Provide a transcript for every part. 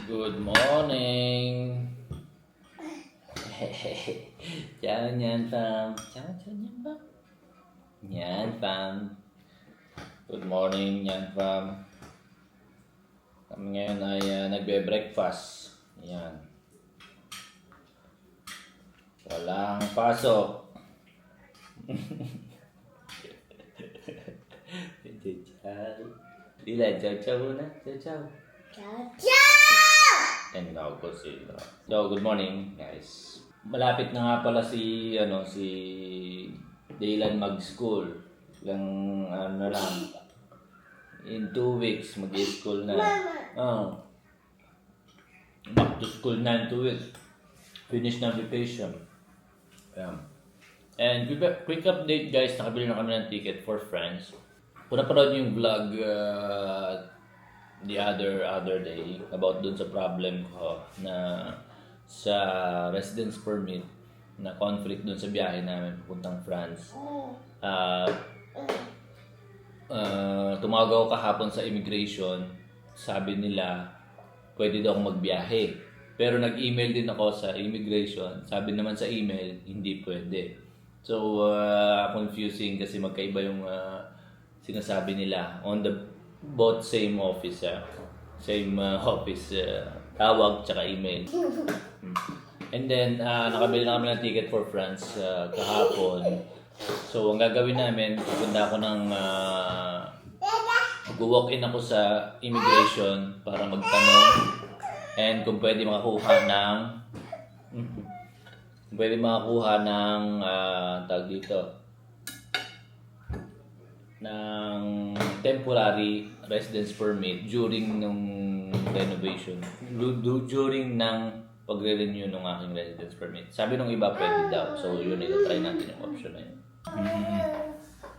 Good morning. Chào Nhan Pham. Chào Nhan Pham. Nhan Pham. Good morning Nhan Pham. Kami ngayon ay nagbe-breakfast. Yan. Walang pasok. Ciao. Dila, ciao muna. Ciao. And now ko sila. So, good morning, guys. Malapit na nga pala si Dylan mag-school. Na lang. In 2 weeks, mag-school na. Back to school na in 2 weeks. Finish na vacation. And quick update, guys. Nakabili na kami ng ticket for friends. Kung napanood yung vlog the other day about dun sa problem ko na sa residence permit na conflict dun sa biyahe namin pupuntang France. Tumawag ako kahapon sa immigration. Sabi nila pwede daw akong magbiyahe. Pero nag-email din ako sa immigration. Sabi naman sa email hindi pwede. So confusing kasi magkaiba yung sinasabi nila on the both same office, office tawag tsaka email. And then nakabili na kami ng ticket for France kahapon. So ang gagawin namin, pupunta ako ng mag-walk-in ako sa immigration para magtanong and kung pwede makakuha ng tawag dito ng temporary residence permit during nung renovation, during ng pagre-renew ng aking residence permit. Sabi nung iba pwede daw. So yun, ito-try natin yung option na yun.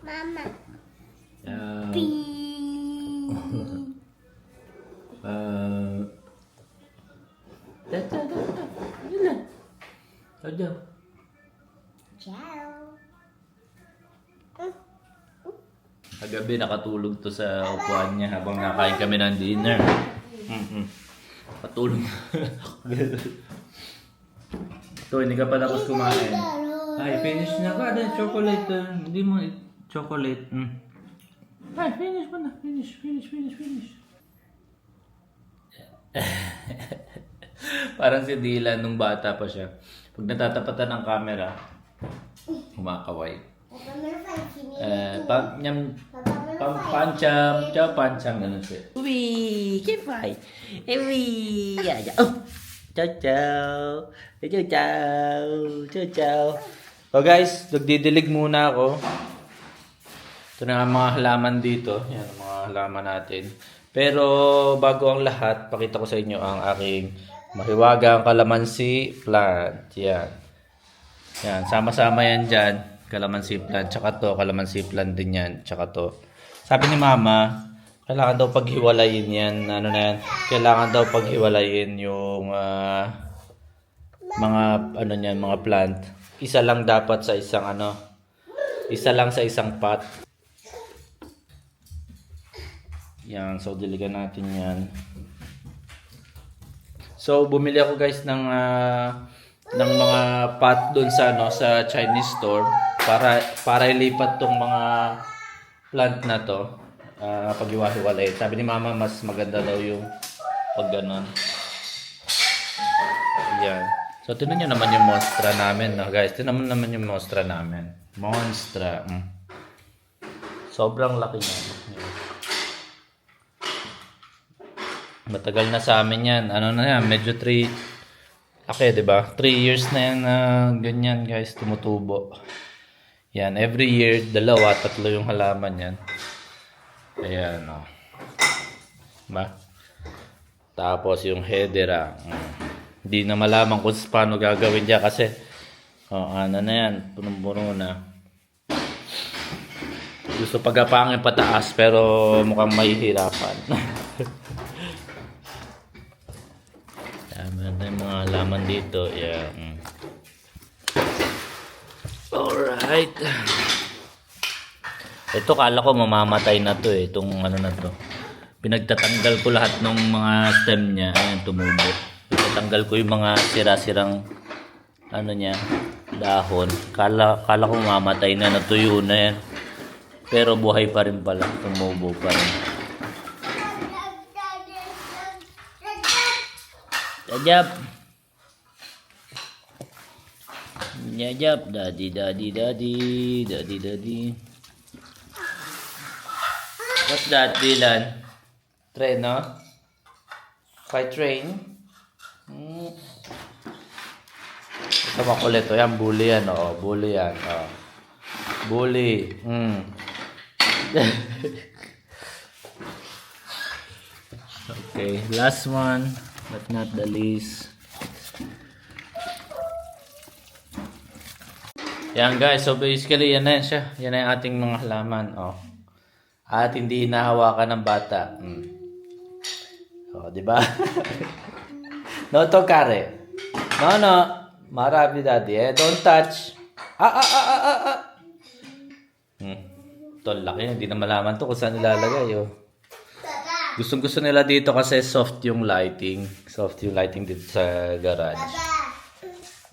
Mama. Ciao. Kagabi nakatulog to sa upuan niya habang nakain kami ng dinner. Patulog. Ito, hindi ka pa tapos kumain. Ay, finish na ka. Dahil chocolate. Hindi mo chocolate. Ay, finish mo na. Finish. Parang si Dylan nung bata pa siya. Pag natatapatan ng camera, kumakaway. Pancham, ganun siya. Ui, cái phải ui, oh, ciao. So guys, nagdidilig muna ako. Ito na ang mga halaman dito. Yan, ang mga halaman natin. Pero bago ang lahat, pakita ko sa inyo ang aking mahiwagang kalamansi plant. Yan. Yan, sama-sama yan dyan. Kalamansi plant, tsaka to, kalamansi plant din yan, tsaka to. Sabi ni Mama, kailangan daw paghiwalayin yan, kailangan daw paghiwalayin yung mga plant. Isa lang dapat sa isang isa lang sa isang pot. Yan, so diligan natin yan. So bumili ako guys ng mga pot doon sa Chinese store para ilipat tong mga plant na to pag-iwa-hiwalay. Sabi ni Mama mas maganda daw yung pag ganon. Yan. So tingnan niyo naman yung mostra namin, no, guys. Tingnan naman yung mostra namin. Monstra. Sobrang laki niya. Matagal na sa amin yan. Ano na yan? Medyo 3 okay, 'di ba? 3 years na yan ganyan, guys, tumutubo. Yan, every year 2, 3 yung halaman yan. Ayan, oh. Ba? Tapos yung hedera. Hindi na malaman kung paano gagawin diyan kasi ano na yan, punong-puno na. Gusto pagapangin pataas pero mukhang mahihirapan. Tama na yung mga halaman dito. Yan. Alright. Ito kala ko mamamatay na to itong na to. Pinagtatanggal ko lahat ng mga stem niya. Ayan, tumubo. Pinagtatanggal ko yung mga sira-sirang ano niya, dahon. Kala ko mamatay na, natuyo na yan. Pero buhay pa rin pala. Tumubo pa rin. Jajab. Jajab. Daddy, daddy, daddy. Daddy, daddy. What's that, Dylan? Train, no? Fight train? Ito makulit. O yan, bully yan. O, bully yan. O. Bully. Okay, last one, but not the least. Yan guys, so basically yan na yan siya. Yan na yung ating mga halaman. Oh. At hindi hinahawakan ng bata. Oh, di ba? No toccare. No. Marabi daddy eh. Don't touch. Ito laki. Hindi na malaman to kung saan ilalagay. Oh. Gustong-gusto nila dito kasi soft yung lighting. Soft yung lighting dito sa garage.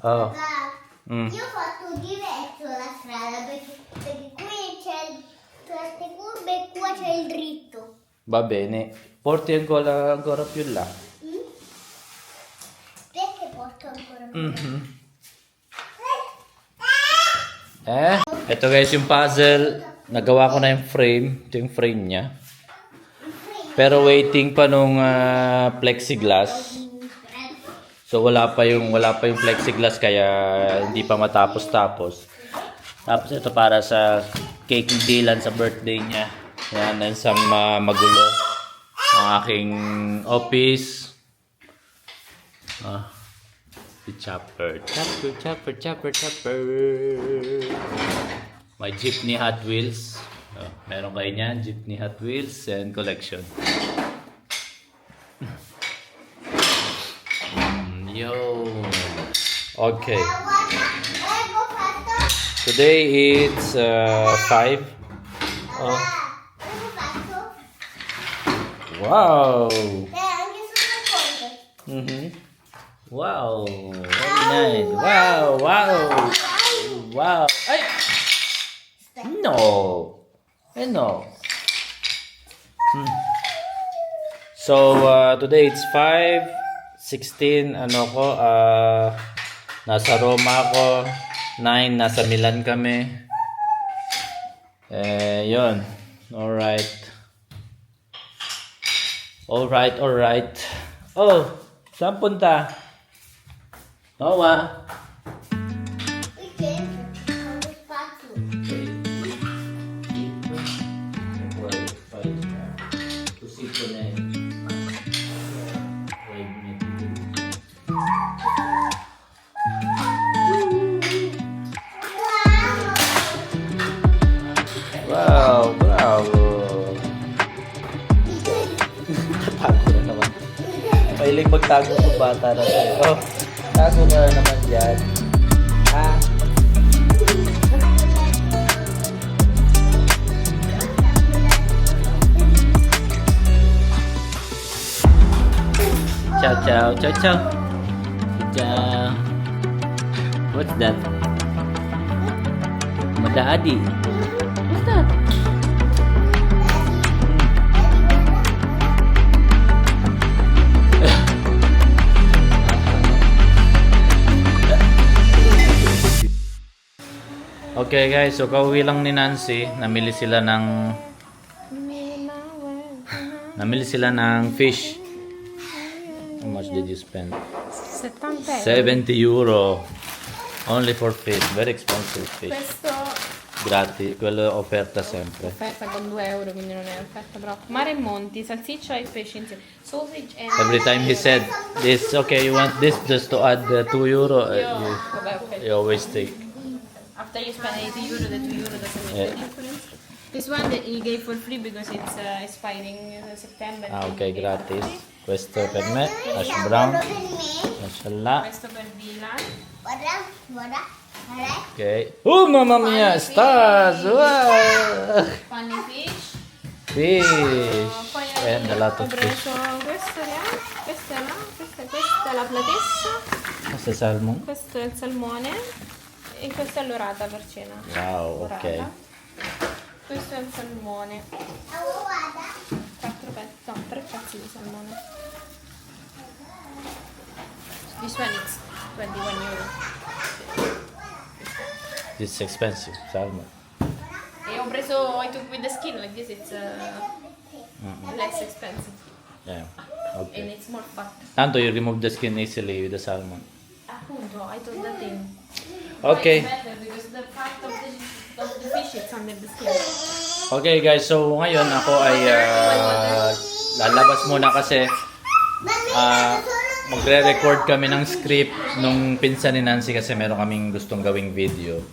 Oh. Io ho fatto diretto la strada perché qua c'è il dritto. Va bene. Porti ancora più là. Perché porto ancora più? Ito guys yung puzzle. Nagawa ko na yung frame. Ito yung frame niya. Pero waiting pa nung plexiglass. So wala pa yung plexiglass kaya hindi pa matapos-tapos. Tapos ito para sa cake ni Dylan sa birthday niya. Yan, sa magulo. Ang aking office. The chopper. My jeepney Hot Wheels. Meron kayo niyan, jeepney Hot Wheels and collection. Yo. Okay. Today it's 5. Oh. Wow. Anche sul conto. Wow. Very nice. Wow. Ay. No. No. So today it's 5:16 nasa Roma ako, 9 nasa Milan kami. Yun. Alright. Oh, saan punta? Noah. Il centro, lo spazio. Wow, bravo. Tago na naman. Mahilig magtago ng bata na tayo. Oh, tago ka na naman dyan. Ha? Ciao. Ciao. What's that? Madadi. What's that? Okay guys, so kauwi lang ni Nancy. Namili sila ng fish. How much did you spend? 70 euro. Only for fish. Very expensive fish. Questo Gratis. Quello offerta sempre. offerta con 2 euro, quindi non è offerta troppo. Mare e monti, salsiccia e pesce insieme. Sausage and... Every time he said this, okay, you want this just to add 2 euro, Vabbè, ok. you always take. After you spend 80 euro, the 2 euro doesn't make Yeah. a difference. This one that he gave for free because it's expiring September. Okay, quindi gratis. Questo per me, hash Quello brown, per me. mashallah. Questo per Dylan. Guarda. Okay. Oh, mamma mia, stars! Wow! Funny fish. Fish. Poi And a lot ho of fish. preso questa questa è la platessa, Questo è salmon. questo è il salmone e questa è l'orata per cena. Wow, ok. Orata. Questo è il salmone. Guarda. 4 pezzi, no, 3 pezzi di salmone. This one is 21 euro. This is expensive, salmon. E ho preso I took with the skin, like this it's less expensive Yeah. and Okay. it's more fat. Tanto you remove the skin easily with the salmon. Appunto, I told that thing. Okay. But it's better because the fat of the fish is under the skin. Okay guys, so ngayon ako ay lalabas muna kasi magre-record kami ng script nung pinsan ni Nancy kasi meron kaming gustong gawing video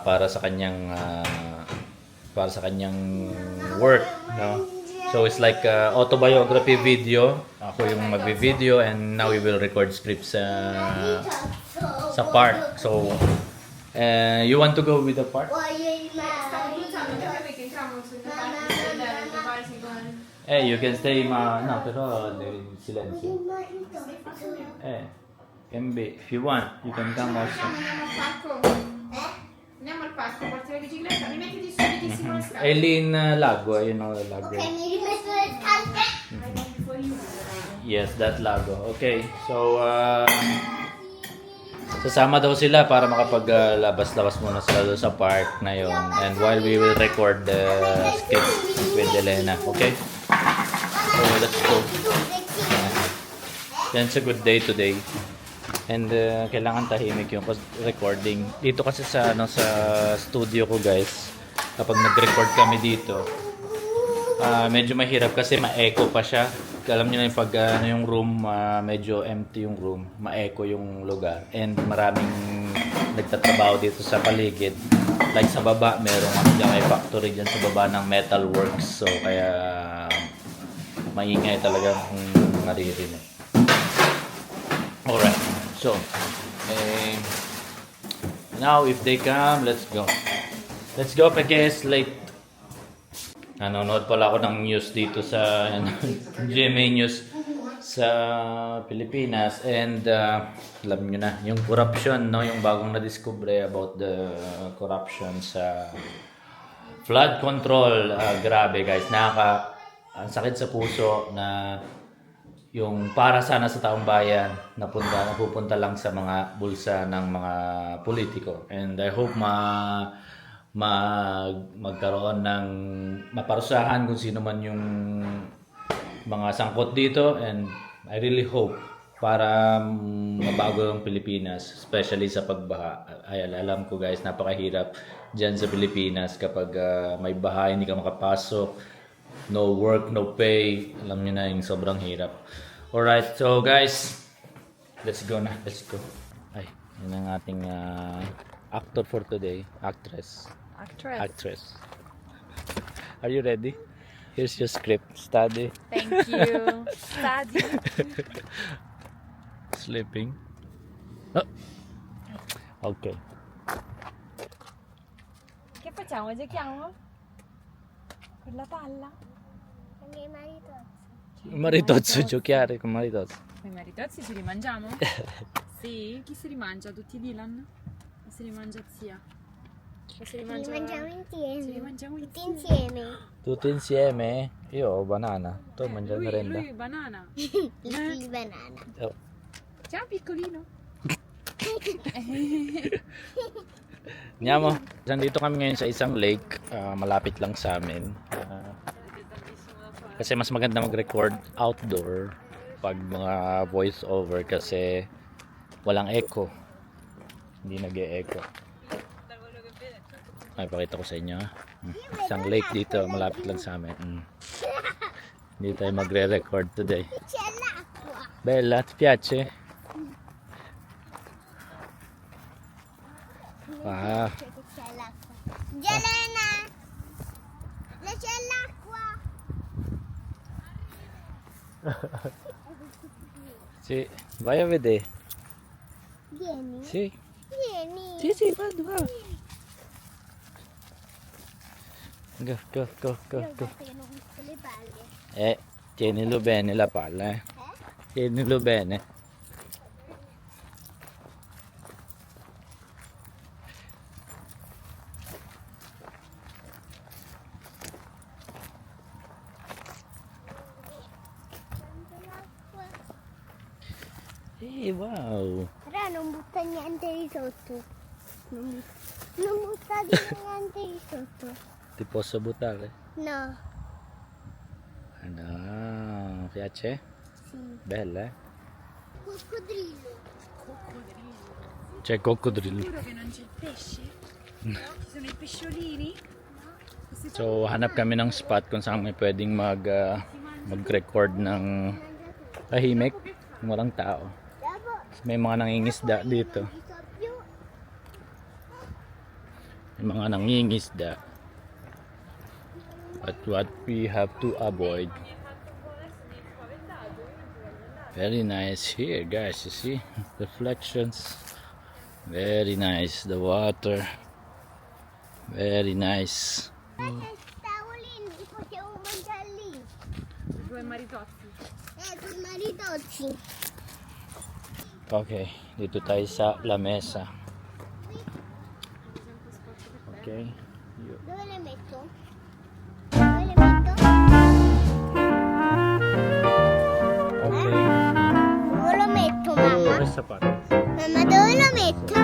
para sa kanyang work, no? So it's like autobiography video. Ako yung magvi-video and now we will record scripts sa park. So you want to go with the park? You can stay no, pero silenzio. Can be. If you want, you can come also. Andiamo al parco, porti la bicicletta, rimettiti subitissimo le scarpe. Eileen Lago, you know the Lago. Ok, mi rimetto le scarpe. Yes, that Lago. Okay, so sasama daw sila para makapaglabas-labas muna sila doon sa park na yun. And while we will record the script with Elena, okay? So let's go. Yan, it's a good day today. And kailangan tahimik yung recording. Dito kasi sa sa studio ko, guys, kapag nag-record kami dito, medyo mahirap kasi ma-echo pa siya. Alam niyo na yung pag yung room, medyo empty yung room, ma-echo yung lugar. And maraming nagtatrabaho dito sa paligid. Like sa baba, merong may factory dyan sa baba ng Metal Works. So kaya maingay talaga kung maririnig. Alright, so now if they come, let's go. Let's go because late. Nanonood pala ako ng news dito sa GMA News sa Pilipinas and alam nyo na, yung corruption, no? Yung bagong na-discover about the corruption sa flood control. Grabe guys, ang sakit sa puso na yung para sana sa taong bayan napupunta lang sa mga bulsa ng mga politiko. And I hope magkaroon ng maparusahan kung sino man yung mga sangkot dito, and I really hope para mabago yung Pilipinas, especially sa pagbaha. Ay, alam ko guys, napakahirap dyan sa Pilipinas kapag may baha, hindi ka makapasok, no work, no pay. Alam niyo na yung sobrang hirap. Alright, so guys, let's go na, let's go. Ay, yun ang ating actor for today, actress. Are you ready? Here's your script. Study. Thank you. Study. Sleeping. Oh. Okay. Che facciamo? Giochiamo? Con la palla? Con i marito. Maritozzo, giocare con Maritozzo. Con i maritozzi ci rimangiamo? Sì? Chi si rimangia? Tutti Dylan? O si rimangia zia? O si Li rimangia... mangiamo insieme. Ci rimangiamo Tutti insieme. insieme. Tutti insieme? Io ho banana. Tu mangi lui, merenda? lui banana. Il banana. Oh. Ciao piccolino. Andiamo. Nandito kami ngayon sa isang lake. Malapit lang sa amin. Kasi mas maganda mag-record outdoor pag mga voice over kasi walang echo. Hindi nag-e-echo. Ay, pakita ko sa inyo. Isang lake dito, malapit lang sa amin. Hindi tayo magre-record today. C'è l'acqua. Bella, ti piace? Wow. C'è l'acqua. Gelena! C'è l'acqua. Sì, vai a vedere. Vieni. Sì, Vieni. sì, vado. Go, go, go, go, Io ho go. detto che non ho visto le palle. Tienilo bene la palla, eh. Tienilo bene. Wow. Però non butta niente di sotto. Non butta niente di sotto. Ti posso buttare? No. Ano, piace? Sì. Bella, eh? Coccodrillo. C'è il coccodrillo. Sicuro che non c'è il pesce? No? Ci sono i pesciolini? So, hanap kami ng spot kung saan may pwedeng mag-record ng tahimik, walang tao. Dopo. May mga nangingisda dito. Dito più. May mga nangingisda. But what we have to avoid. Very nice here, guys. You see reflections. Very nice. The water. Very nice. Stavo lì, mi potevo mangiare lì. Due maritozzi. Con i maritozzi. Okay, dito tayo sa lamesa. Okay. Dove le metto? Dove le metto? Okay. Dove lo metto, mamma? Questa parte. Mamma, dove lo metto?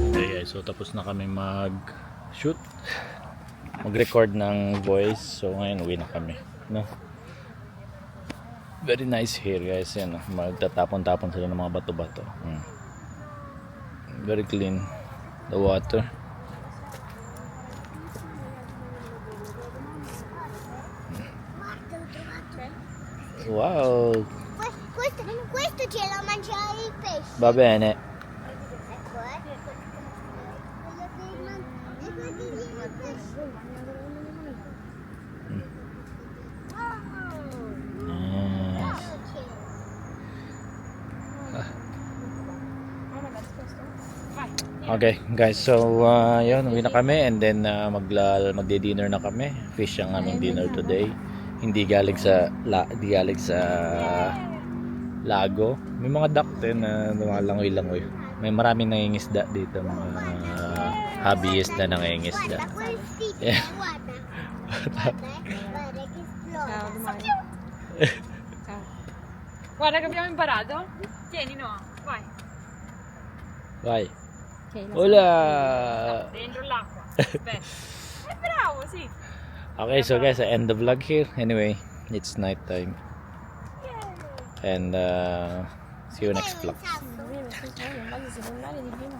Okay guys, so tapos na kami mag-shoot, mag-record ng voice. So ngayon uwi na kami, no? Very nice here guys, yan, no? Magtatapon-tapon sila ng mga bato-bato. Very clean the water. Wow, Questo ce lo mangiare il pesce. va bene. Ecco, Quello che quello che viene il pesce. Yes. Okay guys, so yun, uwi na kami and then magde-dinner na kami. Fish ang aming dinner today. Hindi galing sa lago. May mga duck din na lumalangoy-langoy. May maraming nangingisda dito, mga hobbyist na nangingisda. Guarda quel figlio, Yeah. guarda. Guarda che esplode. Ciao, domani. Ciao. Guarda che abbiamo imparato. Tieni, no. Vai. Bye. Ok, la Hola! Dentro l'acqua. Aspetta. Bravo, sì. Okay, so guys, I end the vlog here. Anyway, it's night time. And see you next vlog. Sasso. Io non so, in base secondaria di prima.